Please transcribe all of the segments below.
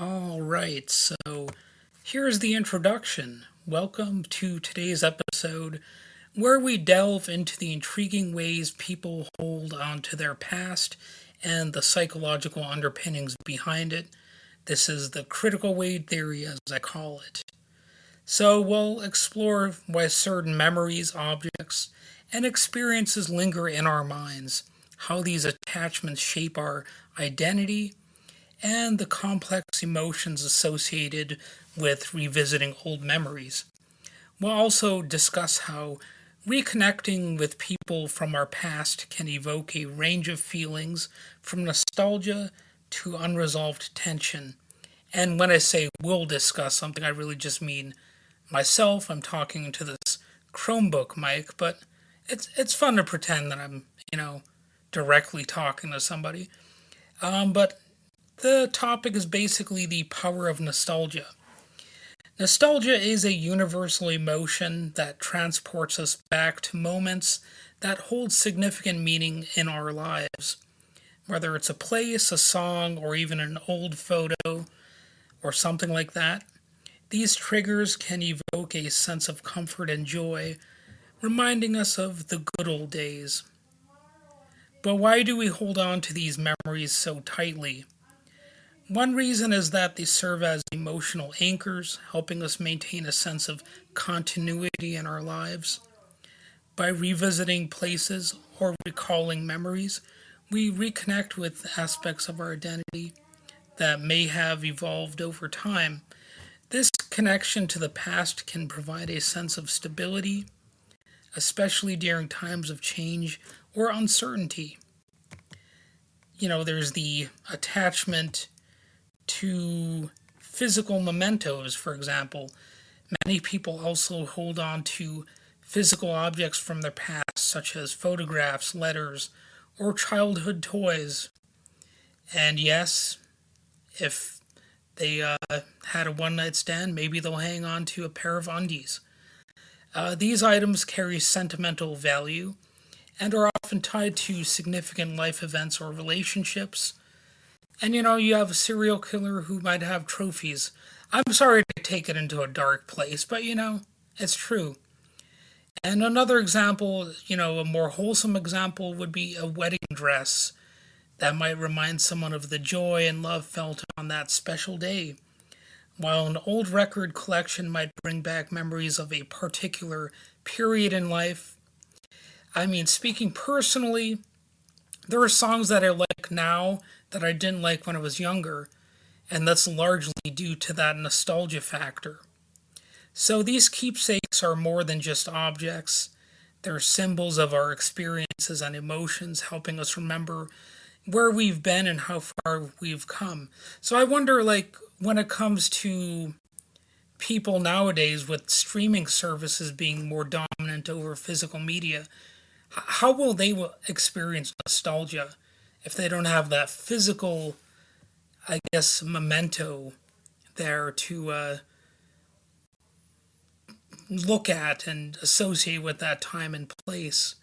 All right, so here's the introduction. Welcome to today's episode where we delve into the intriguing ways people hold on to their past and the psychological underpinnings behind it. This is the critical weight theory, as I call it. So, we'll explore why certain memories, objects, and experiences linger in our minds, how these attachments shape our identity, and the complex emotions associated with revisiting old memories. We'll also discuss how reconnecting with people from our past can evoke a range of feelings from nostalgia to unresolved tension. And when I say we'll discuss something, I really just mean myself. I'm talking into this Chromebook mic, but it's fun to pretend that I'm, directly talking to somebody. But the topic is basically the power of nostalgia. Nostalgia is a universal emotion that transports us back to moments that hold significant meaning in our lives. Whether it's a place, a song, or even an old photo or something like that, these triggers can evoke a sense of comfort and joy, reminding us of the good old days. But why do we hold on to these memories so tightly? One reason is that they serve as emotional anchors, helping us maintain a sense of continuity in our lives. By revisiting places or recalling memories, we reconnect with aspects of our identity that may have evolved over time. This connection to the past can provide a sense of stability, especially during times of change or uncertainty. There's the attachment to physical mementos, for example. Many people also hold on to physical objects from their past, such as photographs, letters, or childhood toys. And yes, if they had a one night stand, maybe they'll hang on to a pair of undies. These items carry sentimental value and are often tied to significant life events or relationships. And you have a serial killer who might have trophies. I'm sorry to take it into a dark place, but it's true. And another example, a more wholesome example would be a wedding dress that might remind someone of the joy and love felt on that special day, while an old record collection might bring back memories of a particular period in life. I mean, speaking personally, there are songs that I like now that I didn't like when I was younger, and that's largely due to that nostalgia factor. So these keepsakes are more than just objects. They're symbols of our experiences and emotions, helping us remember where we've been and how far we've come. So I wonder, like, when it comes to people nowadays with streaming services being more dominant over physical media, how will they experience nostalgia if they don't have that physical, I guess, memento there to look at and associate with that time and place?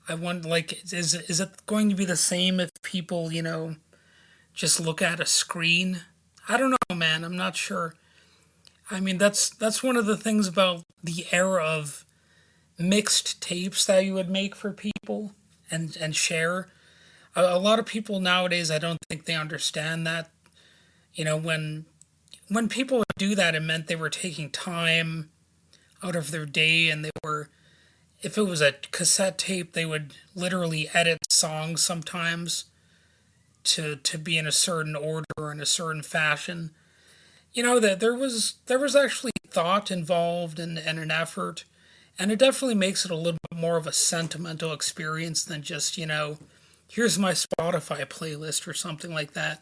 I wonder, like, is it going to be the same if people, just look at a screen? I don't know, man. I'm not sure. I mean, that's one of the things about the era of mixed tapes that you would make for people and share. A lot of people nowadays, I don't think they understand that. When people would do that, it meant they were taking time out of their day, and they were, if it was a cassette tape, they would literally edit songs sometimes to be in a certain order or in a certain fashion. That there was actually thought involved and an effort, and it definitely makes it a little bit more of a sentimental experience than just here's my Spotify playlist or something like that.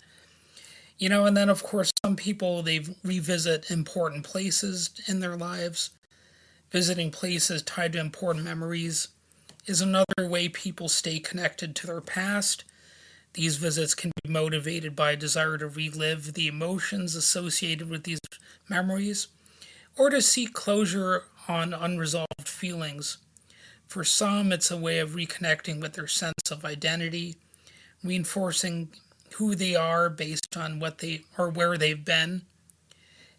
And then of course some people, they revisit important places in their lives. Visiting places tied to important memories is another way people stay connected to their past. These visits can be motivated by a desire to relive the emotions associated with these memories or to seek closure on unresolved feelings. For some, it's a way of reconnecting with their sense of identity, reinforcing who they are based on what they or where they've been.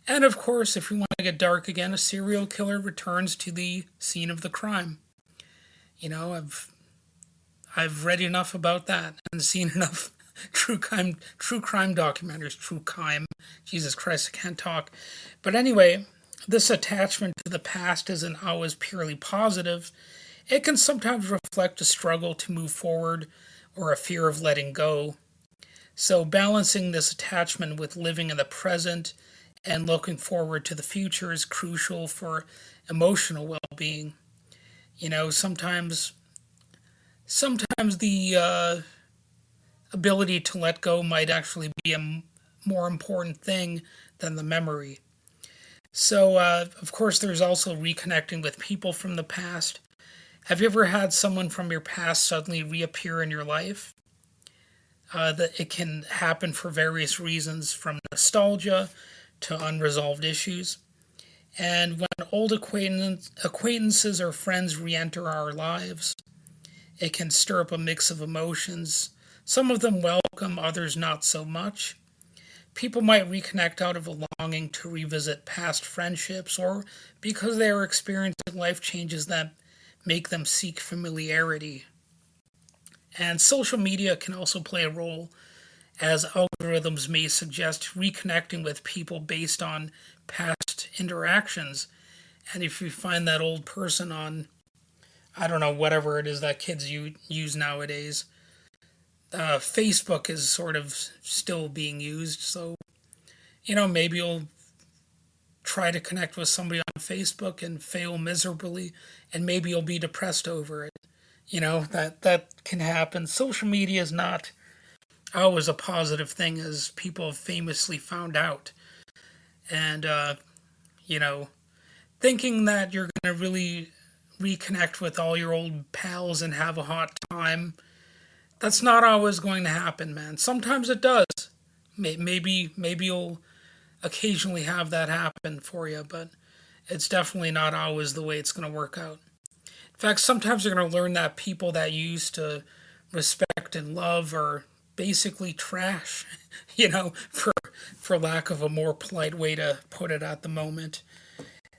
And of course, if we want to get dark again, a serial killer returns to the scene of the crime. You know, I've read enough about that and seen enough true crime documentaries. True crime. Jesus Christ, I can't talk. But anyway, this attachment to the past isn't always purely positive. It can sometimes reflect a struggle to move forward or a fear of letting go. So, balancing this attachment with living in the present and looking forward to the future is crucial for emotional well being. You know, sometimes the ability to let go might actually be a more important thing than the memory. So, of course, there's also reconnecting with people from the past. Have you ever had someone from your past suddenly reappear in your life? That it can happen for various reasons, from nostalgia to unresolved issues. And when old acquaintances or friends re enter our lives, it can stir up a mix of emotions. Some of them welcome, others not so much. People might reconnect out of a longing to revisit past friendships or because they are experiencing life changes that make them seek familiarity. And social media can also play a role, as algorithms may suggest reconnecting with people based on past interactions. And if you find that old person on, I don't know, whatever it is that kids use nowadays, Facebook is sort of still being used. So, maybe you'll try to connect with somebody on Facebook and fail miserably, and maybe you'll be depressed over it. That can happen. Social media is not always a positive thing, as people have famously found out. And, you know, thinking that you're going to really reconnect with all your old pals and have a hot time, that's not always going to happen, man. Sometimes it does. Maybe you'll occasionally have that happen for you, but it's definitely not always the way it's going to work out. In fact, sometimes you're going to learn that people that you used to respect and love are basically trash, for lack of a more polite way to put it at the moment.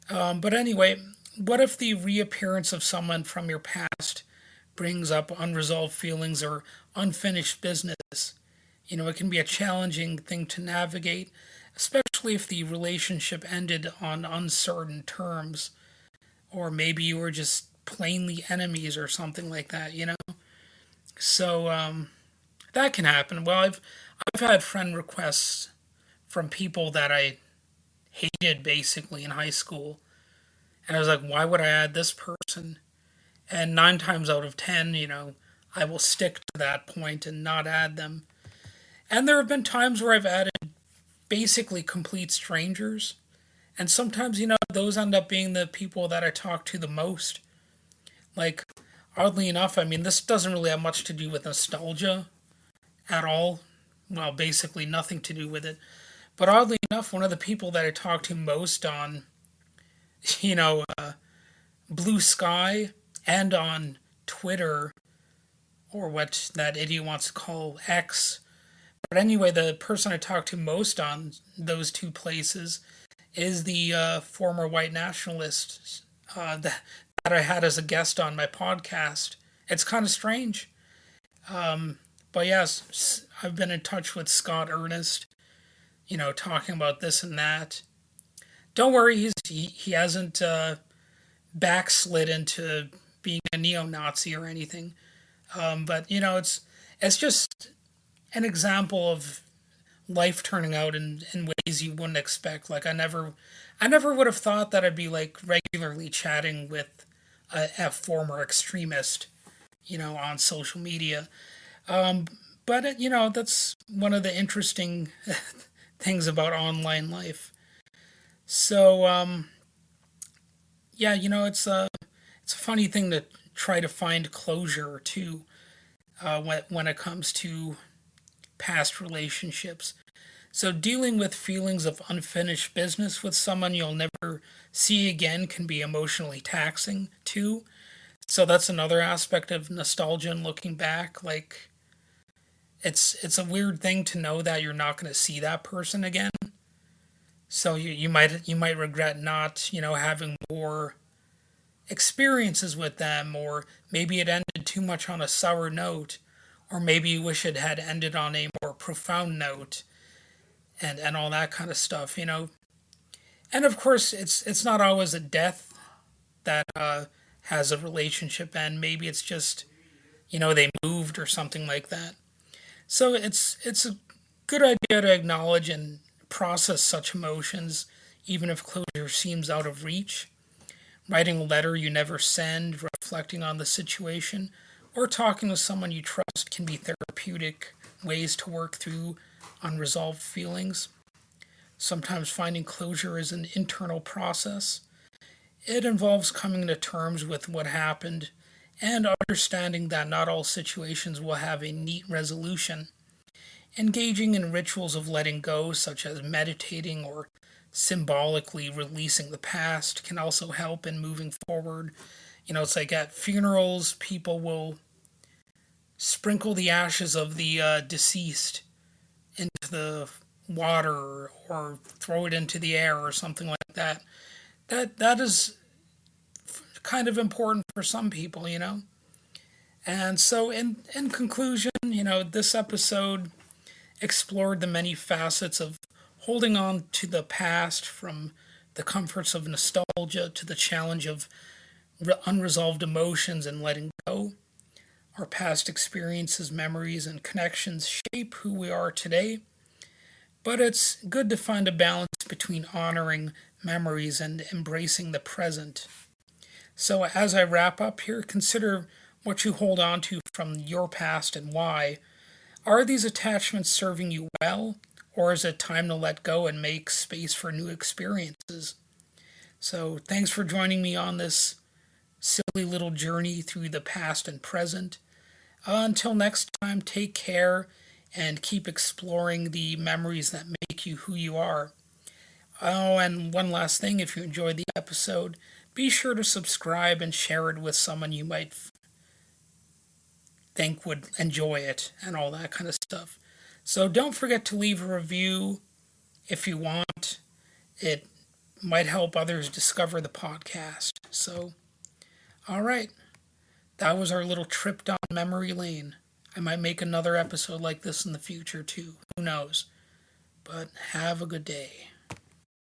But anyway, what if the reappearance of someone from your past brings up unresolved feelings or unfinished business? It can be a challenging thing to navigate, especially if the relationship ended on uncertain terms, or maybe you were just plainly enemies or something like that. So that can happen. Well, I've had friend requests from people that I hated basically in high school, and I was like, why would I add this person? And 9 times out of 10, I will stick to that point and not add them. And there have been times where I've added basically complete strangers, and sometimes those end up being the people that I talk to the most. Like, oddly enough, I mean, this doesn't really have much to do with nostalgia at all. Well, basically nothing to do with it. But oddly enough, one of the people that I talk to most on, you know, uh, Blue Sky and on Twitter, or what that idiot wants to call X. But anyway, the person I talk to most on those two places is the former white nationalist that I had as a guest on my podcast. It's kind of strange. But yes, I've been in touch with Scott Ernest, talking about this and that. Don't worry, he hasn't backslid into being a neo-Nazi or anything. But it's just an example of life turning out in ways you wouldn't expect. Like I never would have thought that I'd be like regularly chatting with a former extremist, on social media. Um, but that's one of the interesting things about online life. So yeah, it's a funny thing to try to find closure to when it comes to past relationships. So dealing with feelings of unfinished business with someone you'll never see again can be emotionally taxing too. So that's another aspect of nostalgia and looking back. Like it's a weird thing to know that you're not going to see that person again. So you might regret not, having more experiences with them, or maybe it ended too much on a sour note, or maybe you wish it had ended on a more profound note, and all that kind of stuff. And of course, it's not always a death that has a relationship end. Maybe it's just they moved or something like that. So it's a good idea to acknowledge and process such emotions, even if closure seems out of reach. Writing a letter you never send, reflecting on the situation, or talking to someone you trust can be therapeutic ways to work through unresolved feelings. Sometimes finding closure is an internal process. It involves coming to terms with what happened and understanding that not all situations will have a neat resolution. Engaging in rituals of letting go, such as meditating or symbolically releasing the past, can also help in moving forward. It's like at funerals, people will sprinkle the ashes of the deceased into the water or throw it into the air or something like that. That is kind of important for some people. And so, in conclusion, this episode explored the many facets of holding on to the past, from the comforts of nostalgia to the challenge of unresolved emotions and letting go. Our past experiences, memories, and connections shape who we are today, but it's good to find a balance between honoring memories and embracing the present. So, as I wrap up here, consider what you hold on to from your past and why. Are these attachments serving you well, or is it time to let go and make space for new experiences? So, thanks for joining me on this silly little journey through the past and present. Until next time, take care and keep exploring the memories that make you who you are. Oh, and one last thing, if you enjoyed the episode, be sure to subscribe and share it with someone you might think would enjoy it and all that kind of stuff. So don't forget to leave a review if you want. It might help others discover the podcast. So, all right, that was our little trip down memory lane. I might make another episode like this in the future too. Who knows? But have a good day.